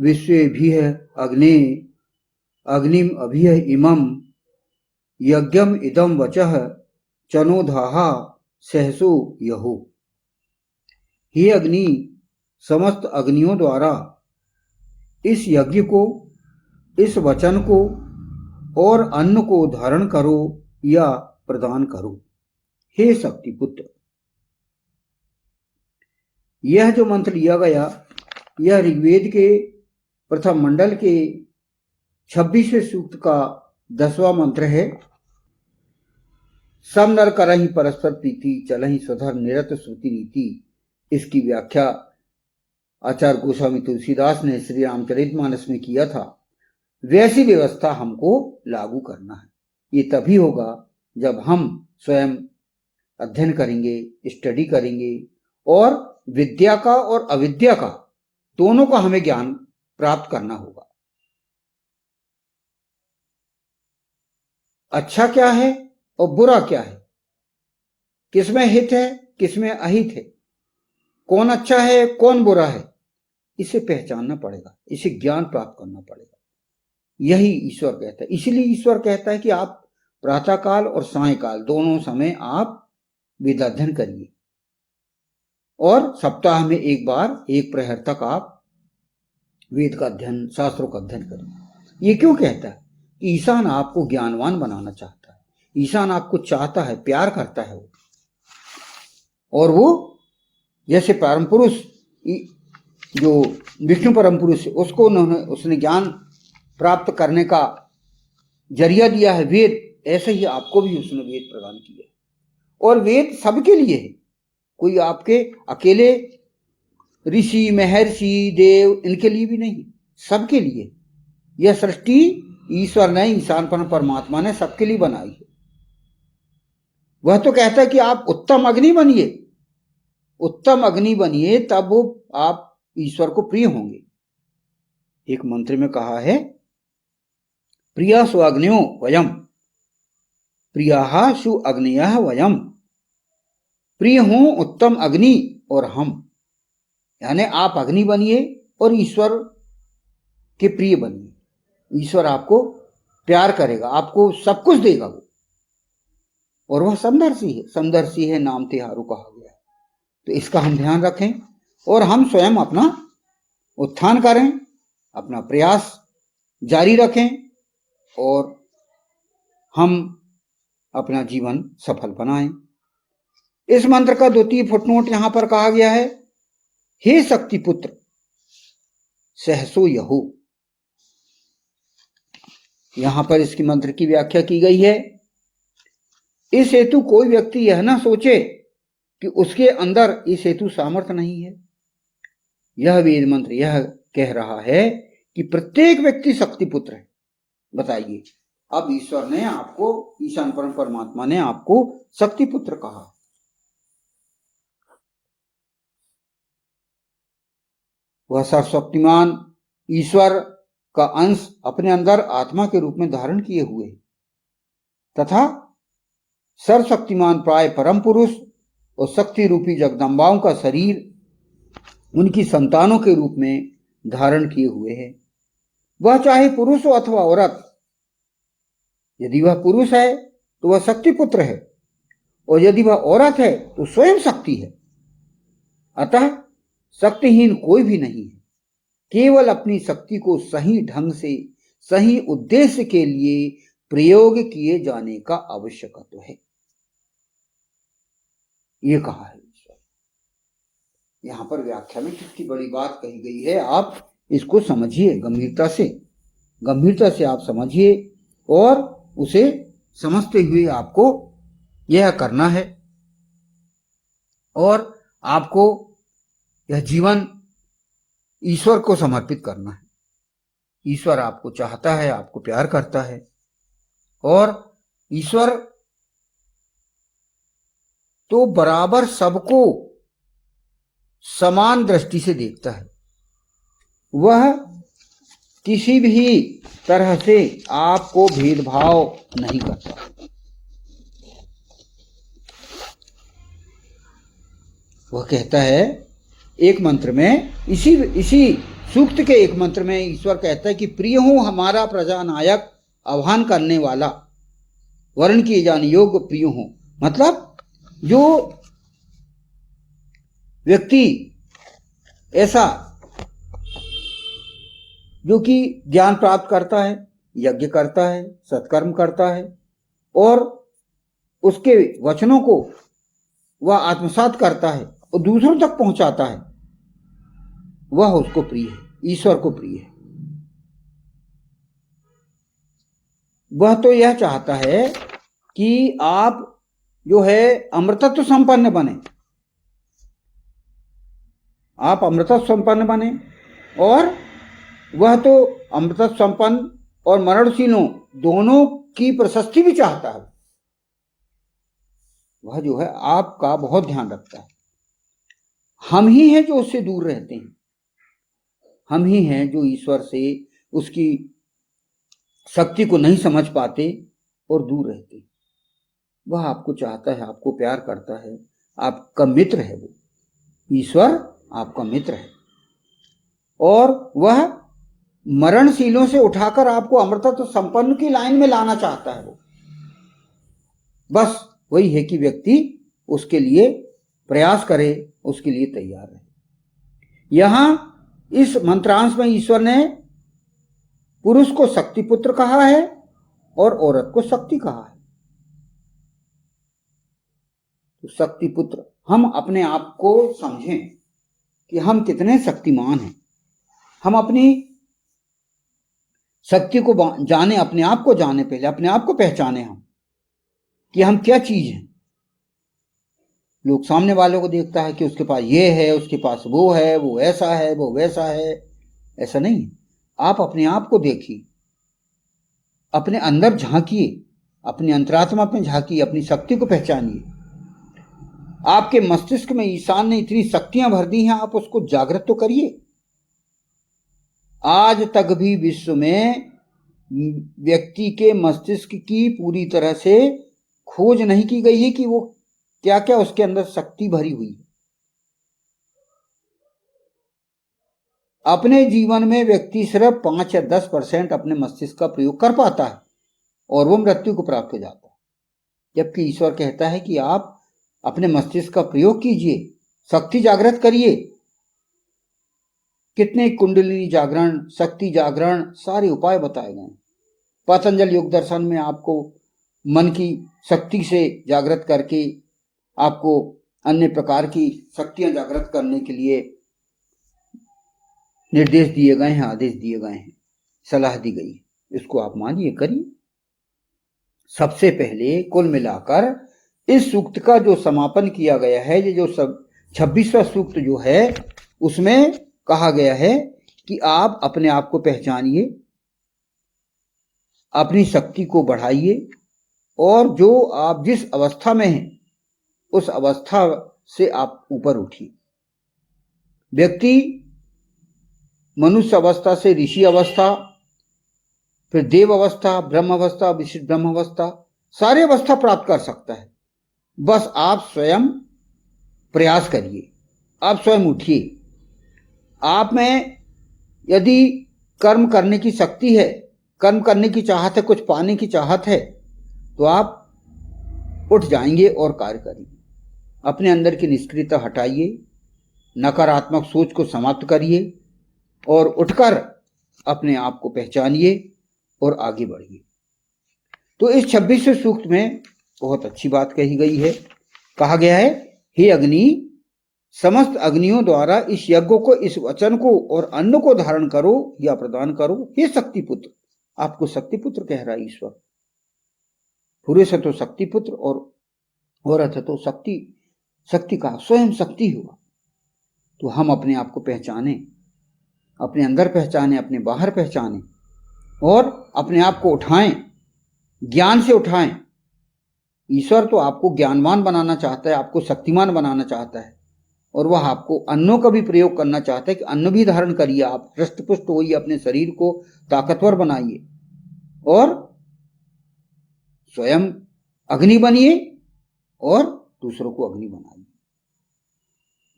विश्वेभिः अग्ने अग्निम अभिय इमं यज्ञम इदम वचः चनोधाहा सहसो यहो। हे अग्नि, समस्त अग्नियों द्वारा इस यज्ञ को, इस वचन को और अन्न को धारण करो या प्रदान करो। हे शक्तिपुत्र, यह जो मंत्र लिया गया, यह ऋग्वेद के प्रथम मंडल के 26वें सूक्त का 10वां मंत्र है। सब नर करहि परस्पर प्रीति, चलहि स्वधर्म निरत श्रुति रीति। इसकी व्याख्या आचार्य गोस्वामी तुलसीदास ने श्री रामचरितमानस में किया था। वैसी व्यवस्था हमको लागू करना है। ये तभी होगा जब हम स्वयं अध्ययन करेंगे, स्टडी करेंगे और विद्या का और अविद्या का दोनों का हमें ज्ञान प्राप्त करना होगा। अच्छा क्या है और बुरा क्या है, किसमें हित है किसमें अहित है, कौन अच्छा है कौन बुरा है, इसे पहचानना पड़ेगा, इसे ज्ञान प्राप्त करना पड़ेगा। यही ईश्वर कहता है। इसलिए ईश्वर कहता है कि आप प्रातःकाल और सायंकाल दोनों समय आप वेद अध्ययन करिए और सप्ताह में एक बार 1 प्रहर तक आप वेद का अध्ययन, शास्त्रों का अध्ययन करिए। ये क्यों कहता है? ईशान आपको ज्ञानवान बनाना चाहता है। ईशान आपको चाहता है, प्यार करता है वो। और वो जैसे परम पुरुष, जो विष्णु परम पुरुष है, उसको उसने ज्ञान प्राप्त करने का जरिया दिया है वेद, ऐसे ही आपको भी उसने वेद प्रदान किया है। और वेद सबके लिए है, कोई आपके अकेले ऋषि महर्षि देव इनके लिए भी नहीं, सबके लिए। यह सृष्टि ईश्वर ने, इंसान परमात्मा ने सबके लिए बनाई है। वह तो कहता है कि आप उत्तम अग्नि बनिए, उत्तम अग्नि बनिए, तब वो आप ईश्वर को प्रिय होंगे। एक मंत्र में कहा है, प्रिया सु अग्न्यो वयम, प्रिया सु अग्नयः वयम। प्रिय हूं उत्तम अग्नि और हम, यानी आप अग्नि बनिए और ईश्वर के प्रिय बनिए। ईश्वर आपको प्यार करेगा, आपको सब कुछ देगा वो। और वह समदर्शी है, समदर्शी है नाम तिहारू कहा गया है। तो इसका हम ध्यान रखें और हम स्वयं अपना उत्थान करें, अपना प्रयास जारी रखें और हम अपना जीवन सफल बनाएं। इस मंत्र का 2 फुटनोट यहां पर कहा गया है, हे शक्तिपुत्र सहसो यहो। यहां पर इसकी मंत्र की व्याख्या की गई है। इस हेतु कोई व्यक्ति यह ना सोचे कि उसके अंदर इस हेतु सामर्थ्य नहीं है। यह वेद मंत्र यह कह रहा है कि प्रत्येक व्यक्ति शक्तिपुत्र है। बताइए, अब ईश्वर ने आपको, ईशान परमात्मा ने आपको शक्तिपुत्र कहा। वह सर्वशक्तिमान ईश्वर का अंश अपने अंदर आत्मा के रूप में धारण किए हुए तथा सर्वशक्तिमान प्राय परम पुरुष और शक्ति रूपी जगदम्बाओं का शरीर उनकी संतानों के रूप में धारण किए हुए है। वह चाहे पुरुष हो अथवा औरत, यदि वह पुरुष है तो वह शक्तिपुत्र है और यदि वह औरत है तो स्वयं शक्ति है। अतः शक्तिहीन कोई भी नहीं है। केवल अपनी शक्ति को सही ढंग से, सही उद्देश्य के लिए प्रयोग किए जाने का आवश्यकत्व है, ये कहा है ईश्वर। यहां पर व्याख्या में कितनी बड़ी बात कही गई है, आप इसको समझिए, गंभीरता से आप समझिए और उसे समझते हुए आपको यह करना है और आपको यह जीवन ईश्वर को समर्पित करना है। ईश्वर आपको चाहता है, आपको प्यार करता है और ईश्वर तो बराबर सबको समान दृष्टि से देखता है। वह किसी भी तरह से आपको भेदभाव नहीं करता। वह कहता है एक मंत्र में, इसी सूक्त के एक मंत्र में ईश्वर कहता है कि प्रिय हूं हमारा प्रजानायक, आह्वान करने वाला, वर्ण किए जाने योग्य प्रिय हूं। मतलब जो व्यक्ति ऐसा जो कि ज्ञान प्राप्त करता है, यज्ञ करता है, सत्कर्म करता है और उसके वचनों को वह आत्मसात करता है और दूसरों तक पहुंचाता है, वह उसको प्रिय है, ईश्वर को प्रिय है। वह तो यह चाहता है कि आप जो है अमृतत्व संपन्न बने, आप अमृतत्व संपन्न बने, और वह तो अमृतत्व संपन्न और मरणशीलों दोनों की प्रशस्ति भी चाहता है। वह जो है आपका बहुत ध्यान रखता है। हम ही हैं जो उससे दूर रहते हैं, हम ही हैं जो ईश्वर से उसकी शक्ति को नहीं समझ पाते और दूर रहते। वह आपको चाहता है, आपको प्यार करता है, आपका मित्र है। वो ईश्वर आपका मित्र है और वह मरणशीलों से उठाकर आपको अमृतत्व संपन्न की लाइन में लाना चाहता है। वो बस वही है कि व्यक्ति उसके लिए प्रयास करे, उसके लिए तैयार रहे। यहां इस मंत्रांश में ईश्वर ने पुरुष को शक्ति पुत्र कहा है और औरत को शक्ति कहा है। तो शक्ति पुत्र, हम अपने आप को समझें कि हम कितने शक्तिमान हैं। हम अपनी शक्ति को जाने, अपने आप को जाने, पहले अपने आप को पहचाने हम कि हम क्या चीज हैं। लोग सामने वालों को देखता है कि उसके पास ये है, उसके पास वो है, वो ऐसा है, वो वैसा है। ऐसा नहीं है। आप अपने आप को देखिए, अपने अंदर झांकिए, अपनी अंतरात्मा में झांकिए, अपनी शक्ति को पहचानिए। आपके मस्तिष्क में ईशान ने इतनी शक्तियां भर दी हैं, आप उसको जागृत तो करिए। आज तक भी विश्व में व्यक्ति के मस्तिष्क की पूरी तरह से खोज नहीं की गई है कि वो क्या क्या उसके अंदर शक्ति भरी हुई है। अपने जीवन में व्यक्ति सिर्फ 5 या 10% अपने मस्तिष्क का प्रयोग कर पाता है और वो मृत्यु को प्राप्त हो जाता है। जबकि ईश्वर कहता है कि आप अपने मस्तिष्क का प्रयोग कीजिए, शक्ति जागृत करिए। कितने कुंडलिनी जागरण, शक्ति जागरण, सारे उपाय बताए गए। पतंजलि योग दर्शन में आपको मन की शक्ति से जागृत करके आपको अन्य प्रकार की शक्तियां जागृत करने के लिए निर्देश दिए गए हैं, आदेश दिए गए हैं, सलाह दी गई है। इसको आप मानिए, करिए। सबसे पहले कुल मिलाकर इस सूक्त का जो समापन किया गया है, ये जो 26वां सूक्त जो है, उसमें कहा गया है कि आप अपने आप को पहचानिए, अपनी शक्ति को बढ़ाइए और जो आप जिस अवस्था में हैं उस अवस्था से आप ऊपर उठिए। व्यक्ति मनुष्य अवस्था से ऋषि अवस्था, फिर देव अवस्था, ब्रह्म अवस्था, विशिष्ट ब्रह्म अवस्था, सारी अवस्था प्राप्त कर सकता है। बस आप स्वयं प्रयास करिए, आप स्वयं उठिए। आप में यदि कर्म करने की शक्ति है, कर्म करने की चाहत है, कुछ पाने की चाहत है, तो आप उठ जाएंगे और कार्य करेंगे। अपने अंदर की निष्क्रियता हटाइए, नकारात्मक सोच को समाप्त करिए और उठकर अपने आप को पहचानिए और आगे बढ़िए। तो इस 26वें सूक्त में बहुत अच्छी बात कही गई है। कहा गया है, हे अग्नि, समस्त अग्नियों द्वारा इस यज्ञ को, इस वचन को और अन्न को धारण करो या प्रदान करो। हे शक्ति पुत्र, आपको शक्ति पुत्र कह रहा है ईश्वर। पुरुष है तो शक्ति पुत्र और औरत है तो शक्ति का स्वयं शक्ति हुआ। तो हम अपने आप को पहचाने, अपने अंदर पहचाने, अपने बाहर पहचाने और अपने आप को उठाएं, ज्ञान से उठाएं। ईश्वर तो आपको ज्ञानवान बनाना चाहता है, आपको शक्तिमान बनाना चाहता है और वह आपको अन्नों का भी प्रयोग करना चाहता है कि अन्न भी धारण करिए, आप हृष्ट-पुष्ट होइए, अपने शरीर को ताकतवर बनाइए और स्वयं अग्नि बनिए और दूसरों को अग्नि बनाइए।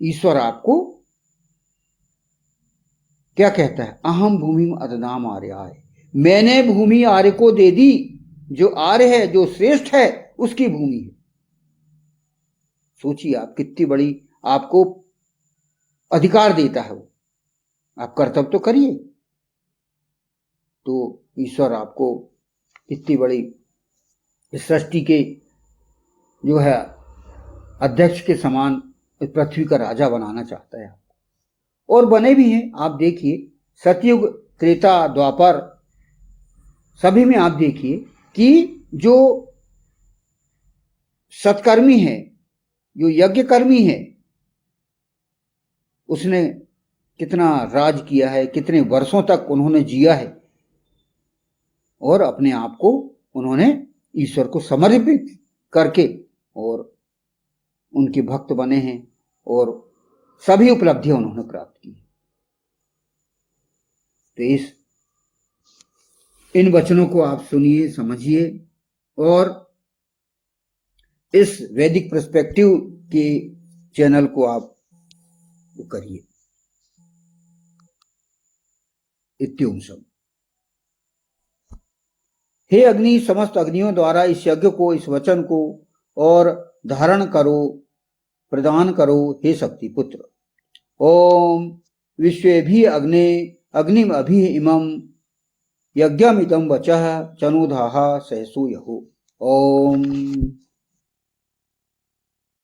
ईश्वर आपको क्या कहता है? अहम भूमि अदनाम आर्याय, मैंने भूमि आर्य को दे दी। जो आर्य है, जो श्रेष्ठ है, उसकी भूमि है। सोचिए आप, कितनी बड़ी आपको अधिकार देता है वो। आप कर्तव्य तो करिए, तो ईश्वर आपको इतनी बड़ी सृष्टि के जो है अध्यक्ष के समान इस पृथ्वी का राजा बनाना चाहता है आपको, और बने भी हैं। आप देखिए, सतयुग, त्रेता, द्वापर, सभी में आप देखिए कि जो सत्कर्मी है, जो यज्ञकर्मी है, उसने कितना राज किया है, कितने वर्षों तक उन्होंने जिया है, और अपने आप को उन्होंने ईश्वर को समर्पित करके और उनके भक्त बने हैं, और सभी उपलब्धियां उन्होंने प्राप्त की। तो इन वचनों को आप सुनिए, समझिए, और इस वैदिक पर्सपेक्टिव के चैनल को आप करिए। इत्युम सब। हे अग्नि, समस्त अग्नियों द्वारा इस यज्ञ को, इस वचन को और धारण करो, प्रदान करो, हे शक्ति पुत्र। ओम विश्वेभि अग्ने अग्निम अभि इमं यज्ञमिदं वचः चनुधाः सहसु यहो। ओम।